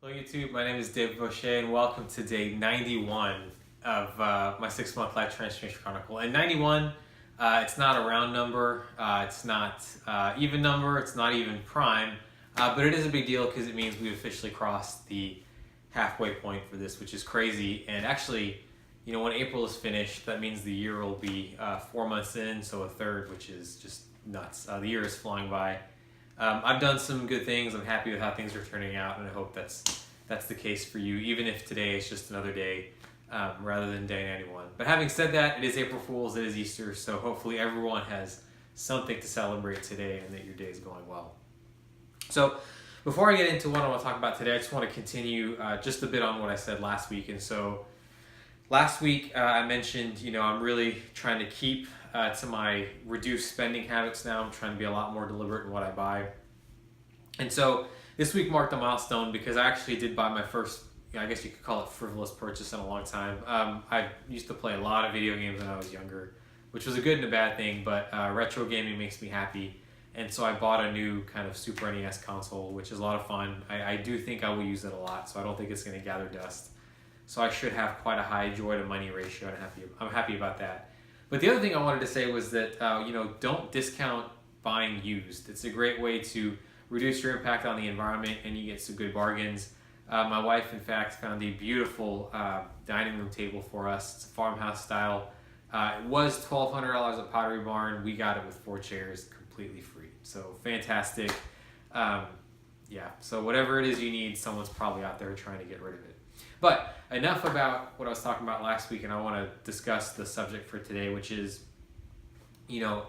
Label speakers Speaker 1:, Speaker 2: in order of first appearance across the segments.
Speaker 1: Hello YouTube, my name is David Boucher and welcome to day 91 of my 6-month life transformation chronicle. And 91, it's not a round number, it's not even number, it's not even prime, but it is a big deal because it means we've officially crossed the halfway point for this, which is crazy. And actually, you know, when April is finished, that means the year will be 4 months in, so a third, which is just nuts. The year is flying by. I've done some good things. I'm happy with how things are turning out, and I hope that's the case for you, even if today is just another day rather than day 91. But having said that, it is April Fool's, it is Easter, so hopefully everyone has something to celebrate today and that your day is going well. So before I get into what I want to talk about today, I just want to continue just a bit on what I said last week. And so last week I mentioned, you know, I'm really trying to keep to my reduced spending habits now. I'm trying to be a lot more deliberate in what I buy. And so this week marked a milestone because I actually did buy my first, I guess you could call it frivolous purchase in a long time. I used to play a lot of video games when I was younger, which was a good and a bad thing, but retro gaming makes me happy. And so I bought a new kind of Super NES console, which is a lot of fun. I do think I will use it a lot, so I don't think it's going to gather dust. So I should have quite a high joy to money ratio, and I'm happy about that. But the other thing I wanted to say was that, you know, don't discount buying used. It's a great way to reduce your impact on the environment, and you get some good bargains. My wife, in fact, found a beautiful dining room table for us. It's a farmhouse style. It was $1,200 at Pottery Barn. We got it with 4 chairs, completely free. So fantastic. Yeah, so whatever it is you need, someone's probably out there trying to get rid of it. But enough about what I was talking about last week, and I want to discuss the subject for today, which is, you know,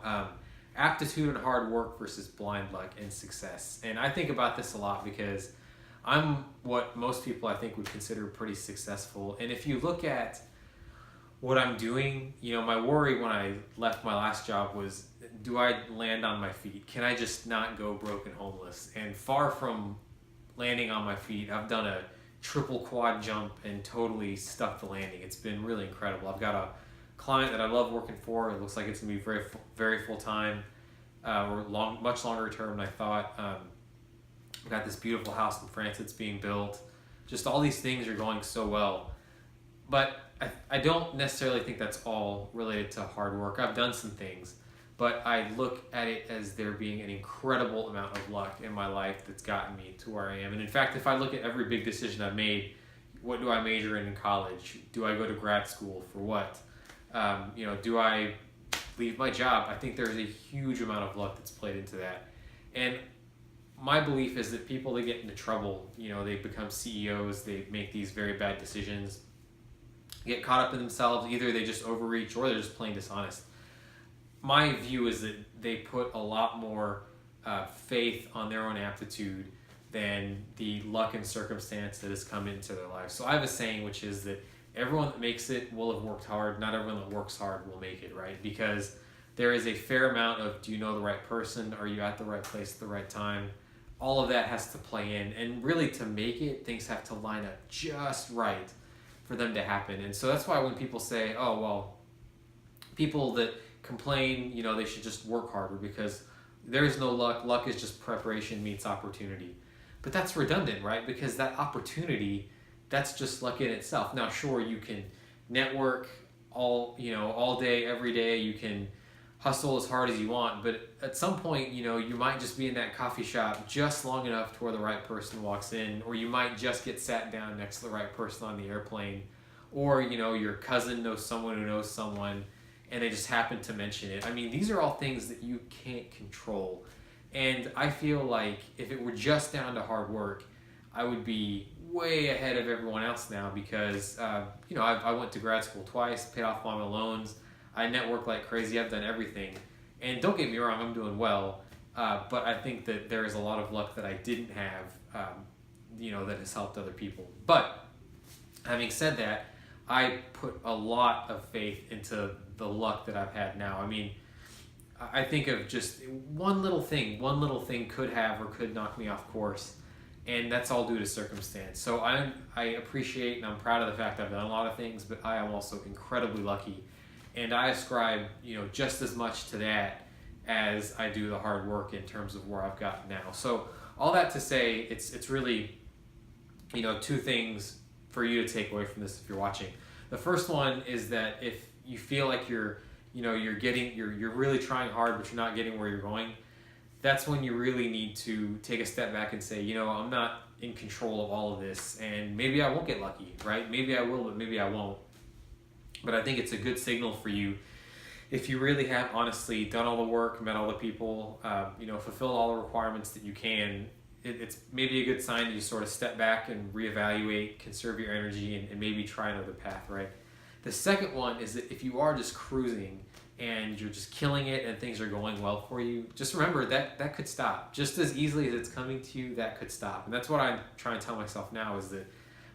Speaker 1: aptitude and hard work versus blind luck and success. And I think about this a lot because I'm what most people I think would consider pretty successful. And if you look at what I'm doing, you know, my worry when I left my last job was, do I land on my feet? Can I just not go broke and homeless? And far from landing on my feet, I've done a triple quad jump and totally stuck the landing. It's been really incredible. I've got a client that I love working for. It looks like it's going to be very full-time or much longer term than I thought. I've got this beautiful house in France that's being built. Just all these things are going so well. But I don't necessarily think that's all related to hard work. I've done some things, but I look at it as there being an incredible amount of luck in my life that's gotten me to where I am. And in fact, if I look at every big decision I've made, what do I major in college? Do I go to grad school? For what? You know, do I leave my job? I think there's a huge amount of luck that's played into that. And my belief is that people that get into trouble, you know, they become CEOs, they make these very bad decisions, get caught up in themselves. Either they just overreach or they're just plain dishonest. My view is that they put a lot more faith on their own aptitude than the luck and circumstance that has come into their life. So I have a saying, which is that everyone that makes it will have worked hard. Not everyone that works hard will make it, right? Because there is a fair amount of, do you know the right person? Are you at the right place at the right time? All of that has to play in. And really, to make it, things have to line up just right for them to happen. And so that's why when people say, oh, well, people that complain, you know, they should just work harder because there is no luck. Luck is just preparation meets opportunity. But that's redundant, right? Because that opportunity, that's just luck in itself. Now, sure, you can network all day, every day. You can hustle as hard as you want, but at some point, you know, you might just be in that coffee shop just long enough to where the right person walks in, or you might just get sat down next to the right person on the airplane, or, you know, your cousin knows someone who knows someone, and they just happen to mention it. I mean, these are all things that you can't control. And I feel like if it were just down to hard work, I would be way ahead of everyone else now because, you know, I went to grad school twice, paid off all my loans. I network like crazy. I've done everything. And don't get me wrong, I'm doing well. But I think that there is a lot of luck that I didn't have, you know, that has helped other people. But having said that, I put a lot of faith into the luck that I've had now. I mean, I think of just one little thing could have or could knock me off course. And that's all due to circumstance. So I appreciate and I'm proud of the fact I've done a lot of things, but I am also incredibly lucky. And I ascribe, you know, just as much to that as I do the hard work in terms of where I've gotten now. So all that to say, it's really two things for you to take away from this if you're watching. The first one is that if you feel like you're really trying hard, but you're not getting where you're going, that's when you really need to take a step back and say, I'm not in control of all of this, and maybe I won't get lucky, right? Maybe I will, but maybe I won't. But I think it's a good signal for you if you really have honestly done all the work, met all the people, fulfilled all the requirements that you can. It's maybe a good sign that you sort of step back and reevaluate, conserve your energy, and maybe try another path, right? The second one is that if you are just cruising and you're just killing it and things are going well for you, just remember that could stop. Just as easily as it's coming to you, that could stop. And that's what I'm trying to tell myself now, is that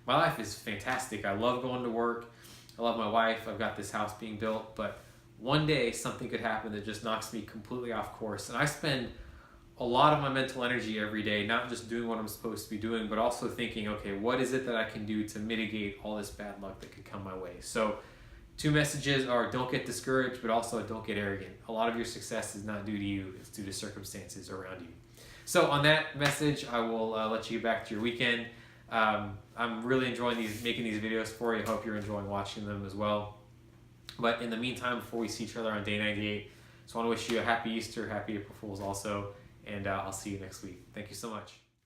Speaker 1: my life is fantastic. I love going to work. I love my wife. I've got this house being built. But one day something could happen that just knocks me completely off course. And I spend a lot of my mental energy every day, not just doing what I'm supposed to be doing, but also thinking, okay, what is it that I can do to mitigate all this bad luck that could come my way? So 2 messages are: don't get discouraged, but also don't get arrogant. A lot of your success is not due to you, it's due to circumstances around you. So on that message, I will let you get back to your weekend. I'm really enjoying making these videos for you. I hope you're enjoying watching them as well. But in the meantime, before we see each other on day 98, just want to wish you a happy Easter, happy April Fools also, and I'll see you next week. Thank you so much.